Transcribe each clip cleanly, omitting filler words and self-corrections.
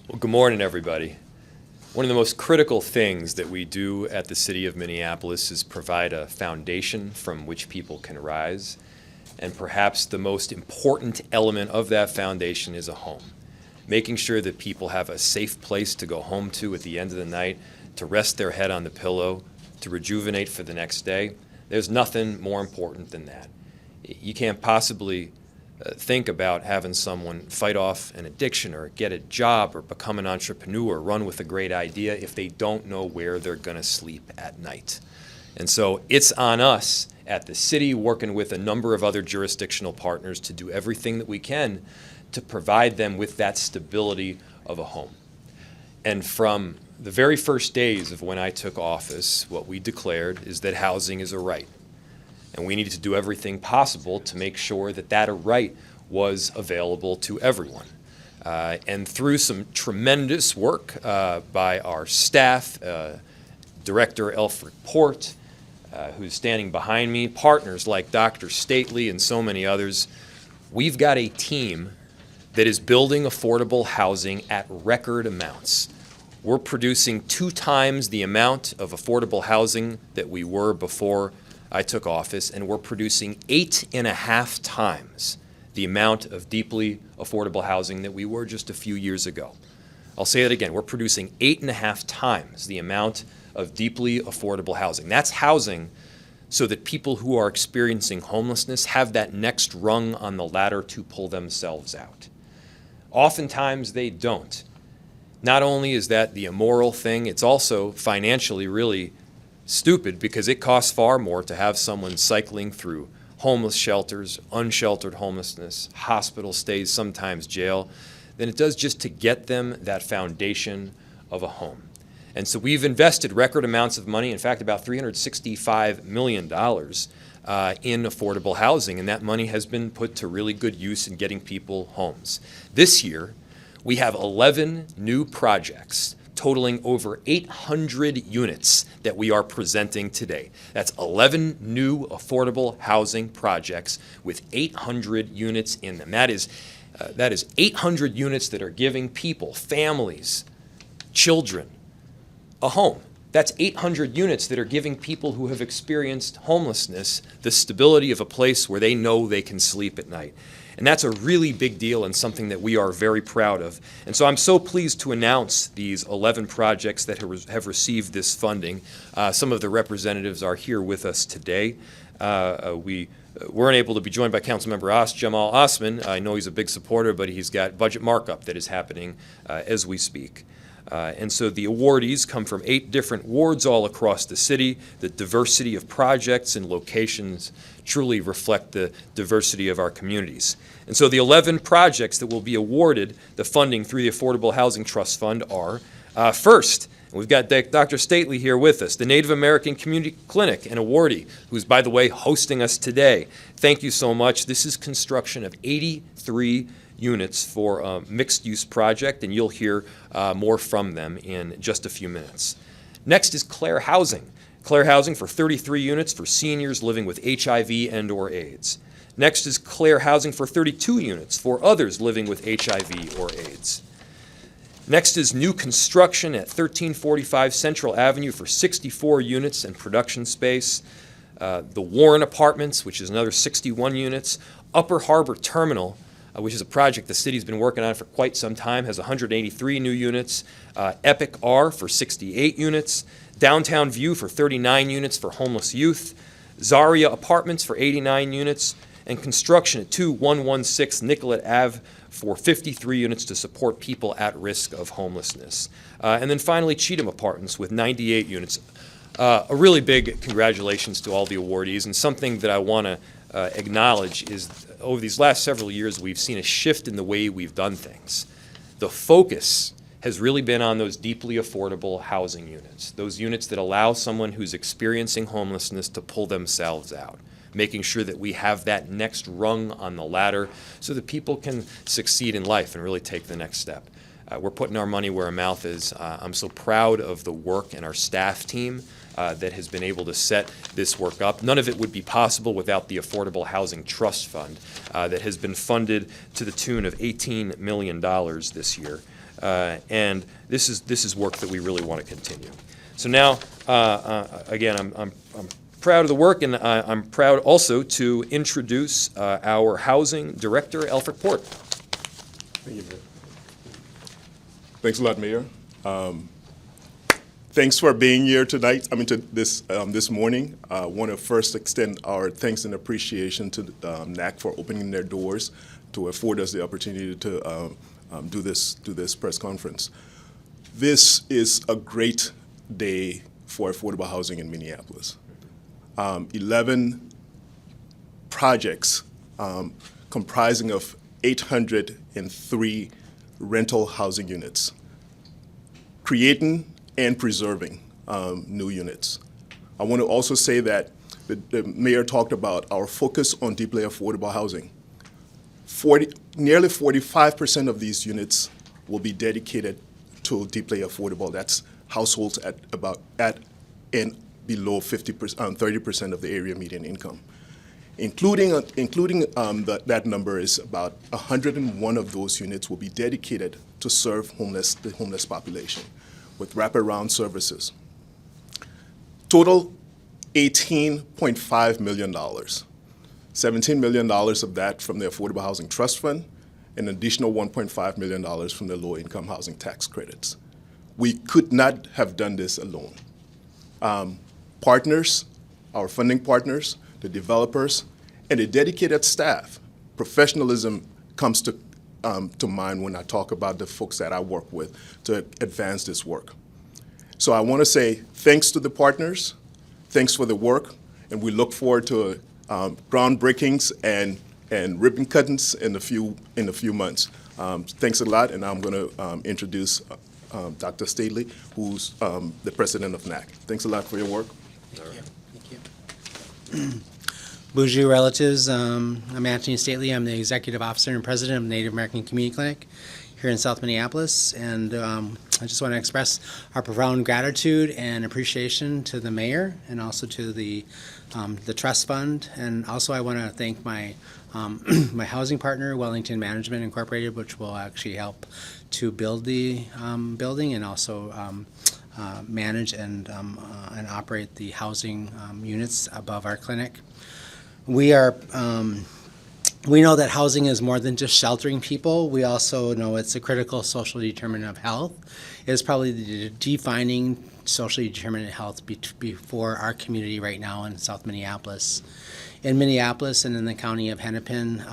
Well, good morning, everybody. One of the most critical things that we do at the City of Minneapolis is provide a foundation from which people can rise. And perhaps the most important element of that foundation is a home. Making sure that people have a safe place to go home to at the end of the night, to rest their head on the pillow, to rejuvenate for the next day. There's nothing more important than that. You can't possibly think about having someone fight off an addiction or get a job or become an entrepreneur or run with a great idea if they don't know where they're going to sleep at night. And so it's on us at the city, working with a number of other jurisdictional partners, to do everything that we can to provide them with that stability of a home. And from the very first days of when I took office, what we declared is that housing is a right. And we needed to do everything possible to make sure that that right was available to everyone. And through some tremendous work by our staff, Director Elfric Port, who's standing behind me, partners like Dr. Stately and so many others, we've got a team that is building affordable housing at record amounts. We're producing 2 times the amount of affordable housing that we were before I took office, and we're producing 8.5 times the amount of deeply affordable housing that we were just a few years ago. I'll say that again. We're producing 8.5 times the amount of deeply affordable housing. That's housing so that people who are experiencing homelessness have that next rung on the ladder to pull themselves out. Oftentimes they don't. Not only is that the immoral thing, it's also financially really stupid, because it costs far more to have someone cycling through homeless shelters, unsheltered homelessness, hospital stays, sometimes jail, than it does just to get them that foundation of a home. And so we've invested record amounts of money, in fact about $365 million in affordable housing, and that money has been put to really good use in getting people homes. This year, we have 11 new projects totaling over 800 units that we are presenting today. That's 11 new affordable housing projects with 800 units in them. That is 800 units that are giving people, families, children, a home. That's 800 units that are giving people who have experienced homelessness the stability of a place where they know they can sleep at night. And that's a really big deal and something that we are very proud of. And so I'm so pleased to announce these 11 projects that have received this funding. Some of the representatives are here with us today. We weren't able to be joined by Councilmember Jamal Osman. I know he's a big supporter, but he's got budget markup that is happening as we speak. And so the awardees come from 8 different wards all across the city. The diversity of projects and locations truly reflect the diversity of our communities. And so the 11 projects that will be awarded the funding through the Affordable Housing Trust Fund are, first, we've got Dr. Stately here with us, the Native American Community Clinic, an awardee, who's, by the way, hosting us today. Thank you so much. This is construction of 83 units for a mixed-use project, and you'll hear more from them in just a few minutes. Next is Claire Housing. Claire Housing for 33 units for seniors living with HIV and/or AIDS. Next is Claire Housing for 32 units for others living with HIV or AIDS. Next is new construction at 1345 Central Avenue for 64 units and production space. The Warren Apartments, which is another 61 units. Upper Harbor Terminal, which is a project the city's been working on for quite some time, has 183 new units. Epic R for 68 units. Downtown View for 39 units for homeless youth. Zaria Apartments for 89 units. And construction at 2116 Nicollet Ave for 53 units to support people at risk of homelessness. And then finally, Cheatham Apartments with 98 units. A really big congratulations to all the awardees, and something that I want to acknowledge is over these last several years we've seen a shift in the way we've done things. The focus has really been on those deeply affordable housing units, those units that allow someone who's experiencing homelessness to pull themselves out, making sure that we have that next rung on the ladder so that people can succeed in life and really take the next step. We're putting our money where our mouth is. I'm so proud of the work and our staff team that has been able to set this work up. None of it would be possible without the Affordable Housing Trust Fund that has been funded to the tune of $18 million this year. And this is work that we really want to continue. So now, again, I'm proud of the work, and I'm proud also to introduce our housing director, Alfred Port. Thank you, Mayor. Thanks a lot, Mayor. Thanks for being here tonight. This morning. I want to first extend our thanks and appreciation to NAC for opening their doors to afford us the opportunity to do this press conference. This is a great day for affordable housing in Minneapolis. 11 projects comprising of 803 rental housing units, creating and preserving new units. I want to also say that the mayor talked about our focus on deeply affordable housing. Nearly 45% of these units will be dedicated to deeply affordable. That's households at and below 30% of the area median income. Including that number is about 101 of those units will be dedicated to serve the homeless population with wraparound services. Total $18.5 million. $17 million of that from the Affordable Housing Trust Fund, and an additional $1.5 million from the low-income housing tax credits. We could not have done this alone. Partners, our funding partners, the developers, and the dedicated staff. Professionalism comes to mind when I talk about the folks that I work with to advance this work. So I want to say thanks to the partners, thanks for the work, and we look forward to groundbreakings and ribbon cuttings in a few months. Thanks a lot, and I'm going to introduce Dr. Stately, who's the president of NAC. Thanks a lot for your work. Thank you. Bonjour, relatives. I'm Anthony Stately. I'm the executive officer and president of Native American Community Clinic here in South Minneapolis, and I just want to express our profound gratitude and appreciation to the mayor and also to the trust fund, and also I want to thank my my housing partner, Wellington Management Incorporated, which will actually help to build the building and also manage and operate the housing units above our clinic. We know that housing is more than just sheltering people. We also know it's a critical social determinant of health. It is probably the defining socially determinant health before our community right now in South Minneapolis. In Minneapolis and in the county of Hennepin,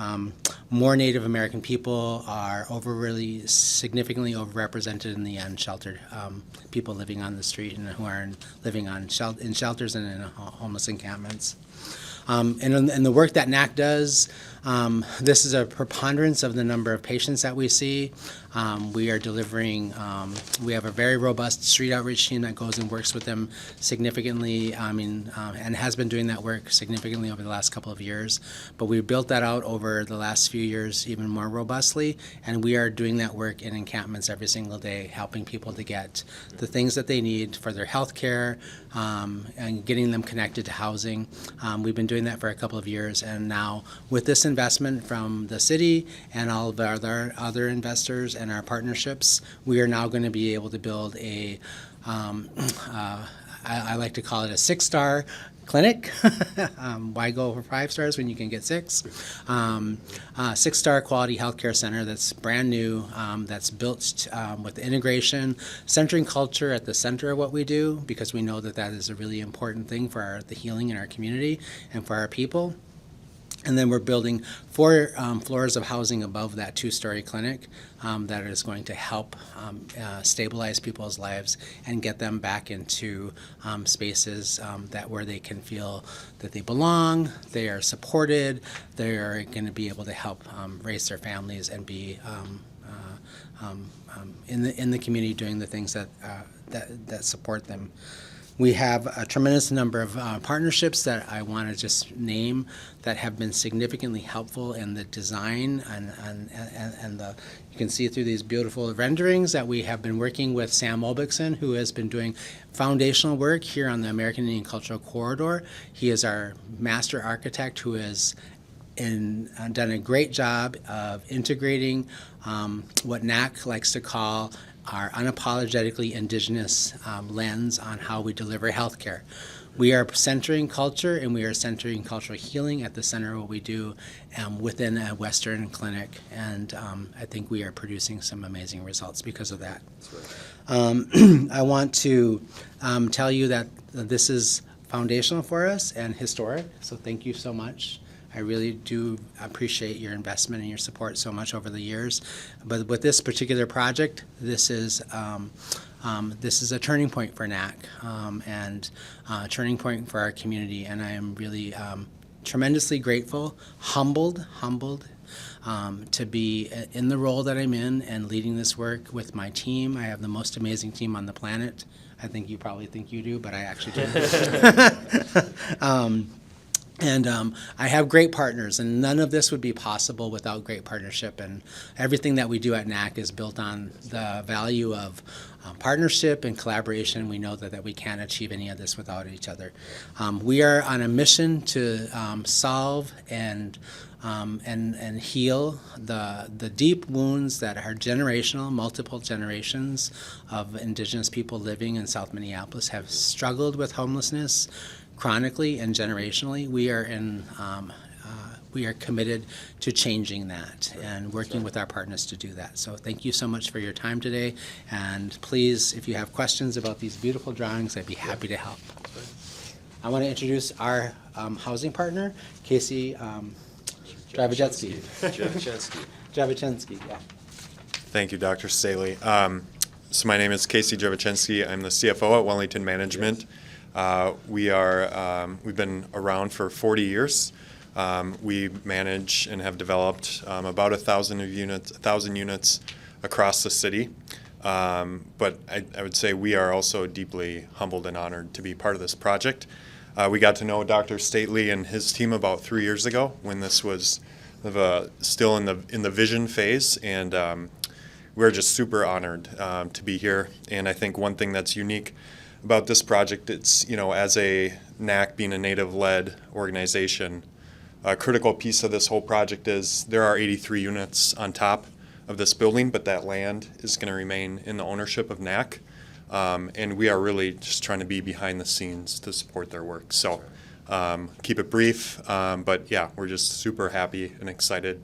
more Native American people are really significantly overrepresented in the unsheltered people living on the street and who are living in shelters and in homeless encampments. And the work that NAC does, this is a preponderance of the number of patients that we see. We are delivering, we have a very robust street outreach team that goes and works with them significantly, and has been doing that work significantly over the last couple of years. But we built that out over the last few years even more robustly, and we are doing that work in encampments every single day, helping people to get the things that they need for their health care, and getting them connected to housing. We've been doing that for a couple of years, and now with this investment from the city and all of our other investors and our partnerships, we are now going to be able to build a, I like to call it a 6-star clinic. Why go for 5 stars when you can get 6? 6-star quality healthcare center that's brand new, that's built with integration, centering culture at the center of what we do, because we know that that is a really important thing for the healing in our community and for our people. And then we're building 4 floors of housing above that 2-story clinic that is going to help stabilize people's lives and get them back into spaces where they can feel that they belong, they are supported, they are going to be able to help raise their families and be in the community doing the things that support them. We have a tremendous number of partnerships that I want to just name that have been significantly helpful in the design and you can see through these beautiful renderings that we have been working with Sam Olbixson, who has been doing foundational work here on the American Indian Cultural Corridor. He is our master architect who is done a great job of integrating what NAC likes to call our unapologetically Indigenous lens on how we deliver healthcare. We are centering culture, and we are centering cultural healing at the center of what we do within a Western clinic, and I think we are producing some amazing results because of that. I want to tell you that this is foundational for us and historic, so thank you so much. I really do appreciate your investment and your support so much over the years. But with this particular project, this is a turning point for NAC and a turning point for our community. And I am really tremendously grateful, humbled to be in the role that I'm in and leading this work with my team. I have the most amazing team on the planet. I think you probably think you do, but I actually do. And I have great partners, and none of this would be possible without great partnership. And everything that we do at NAC is built on the value of partnership and collaboration. We know that we can't achieve any of this without each other. We are on a mission to solve and heal the deep wounds that are generational, multiple generations of Indigenous people living in South Minneapolis have struggled with homelessness chronically and generationally. We are committed to changing that and working with our partners to do that. So thank you so much for your time today. And please, if you have questions about these beautiful drawings, I'd be happy to help. I want to introduce our housing partner, Casey Dravachensky. Dravachensky, yeah. Thank you, Dr. Staley. So my name is Casey Dravachensky. I'm the CFO at Wellington Management. We've been around for 40 years. We manage and have developed about 1,000 units across the city. But I would say we are also deeply humbled and honored to be part of this project. We got to know Dr. Staley and his team about 3 years ago when this was still in the vision phase, and we're just super honored to be here. And I think one thing that's unique about this project, it's, as a NAC being a Native-led organization, a critical piece of this whole project is there are 83 units on top of this building, but that land is going to remain in the ownership of NAC. And we are really just trying to be behind the scenes to support their work. So keep it brief, but yeah, we're just super happy and excited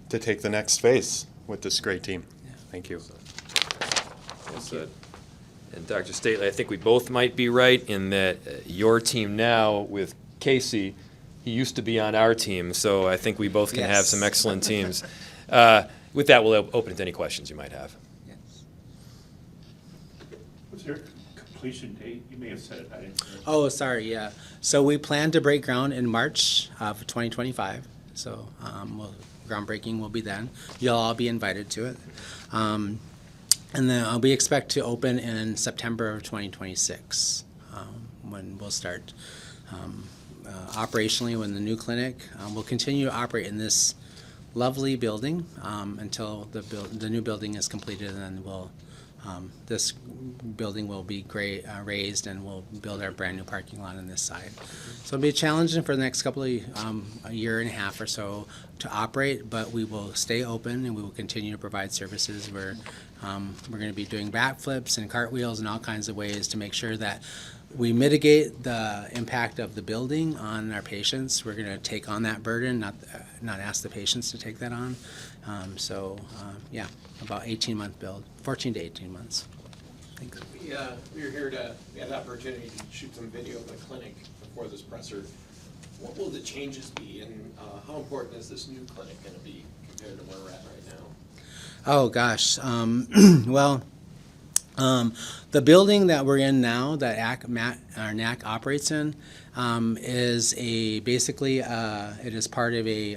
to take the next phase with this great team. Thank you. Well said. And Dr. Staley, I think we both might be right in that your team now with Casey, he used to be on our team, so I think we both can have some excellent teams. With that, we'll open it to any questions you might have. Yes. Was there a completion date? You may have said it, I didn't hear it. Oh, sorry, yeah. So we plan to break ground in March of 2025. So groundbreaking will be then. You'll all be invited to it. And then we expect to open in September of 2026, when we'll start operationally when the new clinic. We'll continue to operate in this lovely building until the new building is completed, and then this building will be raised, and we'll build our brand new parking lot on this side. So it'll be challenging for the next couple of a year and a half or so to operate, but we will stay open and we will continue to provide services. We're going to be doing backflips and cartwheels and all kinds of ways to make sure that we mitigate the impact of the building on our patients. We're going to take on that burden, not ask the patients to take that on. Yeah, about 18-month build, 14 to 18 months. Thanks. We were here we had the opportunity to shoot some video of the clinic before this presser. What will the changes be, and how important is this new clinic going to be compared to where we're at right now? Oh, gosh. Well, the building that we're in now, that NAC operates in, is basically it is part of a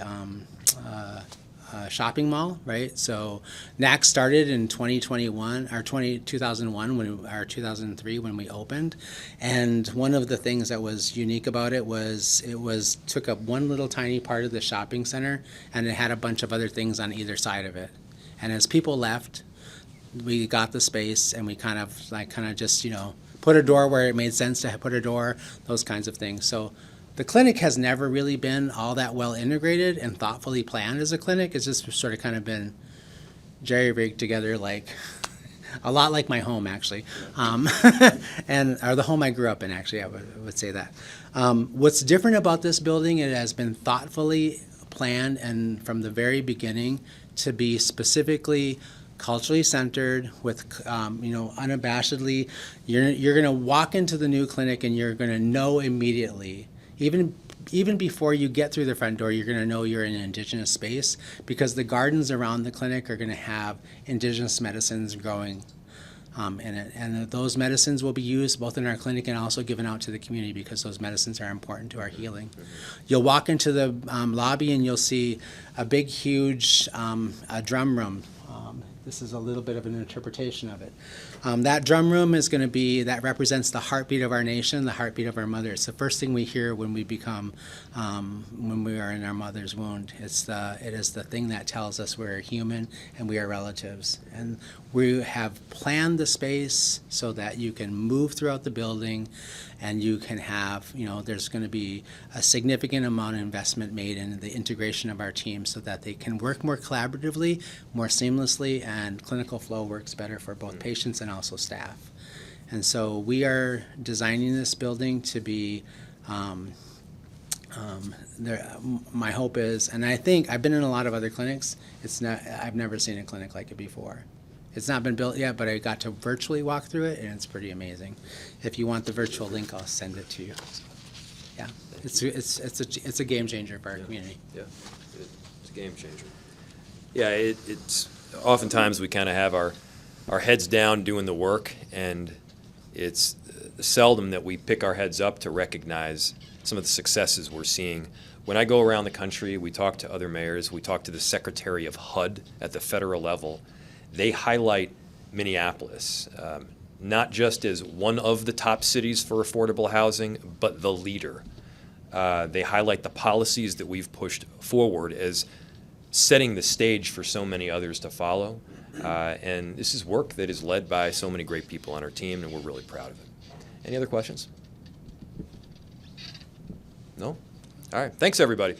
shopping mall, right? So NAC started in 2001 or 2003 when we opened, and one of the things that was unique about it was took up one little tiny part of the shopping center, and it had a bunch of other things on either side of it. And as people left, we got the space, and we kind of just put a door where it made sense to put a door, those kinds of things. So the clinic has never really been all that well integrated and thoughtfully planned as a clinic. It's just sort of kind of been jerry-rigged together, like a lot like my home, actually, or the home I grew up in, actually, I would say that. What's different about this building, it has been thoughtfully planned and from the very beginning to be specifically culturally centered with, unabashedly, you're going to walk into the new clinic and you're going to know immediately, even before you get through the front door, you're going to know you're in an indigenous space because the gardens around the clinic are going to have indigenous medicines growing in it. And those medicines will be used both in our clinic and also given out to the community because those medicines are important to our healing. You'll walk into the lobby and you'll see a big, huge drum room. This is a little bit of an interpretation of it. That drum room is going to be, that represents the heartbeat of our nation, the heartbeat of our mother. It's the first thing we hear when we become, when we are in our mother's wound. It is the thing that tells us we're human and we are relatives. And we have planned the space so that you can move throughout the building and you can have, there's going to be a significant amount of investment made in the integration of our team so that they can work more collaboratively, more seamlessly, and clinical flow works better for both patients and also staff. And so we are designing this building to be, my hope is, and I think, I've been in a lot of other clinics, I've never seen a clinic like it before. It's not been built yet, but I got to virtually walk through it, and it's pretty amazing. If you want the virtual link, I'll send it to you. Yeah, it's a game changer for our community. Yeah, it's a game changer. Yeah, it's oftentimes we kind of have our heads down doing the work, and it's seldom that we pick our heads up to recognize some of the successes we're seeing. When I go around the country, we talk to other mayors, we talk to the Secretary of HUD at the federal level. They highlight Minneapolis, not just as one of the top cities for affordable housing, but the leader. They highlight the policies that we've pushed forward as setting the stage for so many others to follow. And this is work that is led by so many great people on our team, and we're really proud of it. Any other questions? No? All right. Thanks, everybody.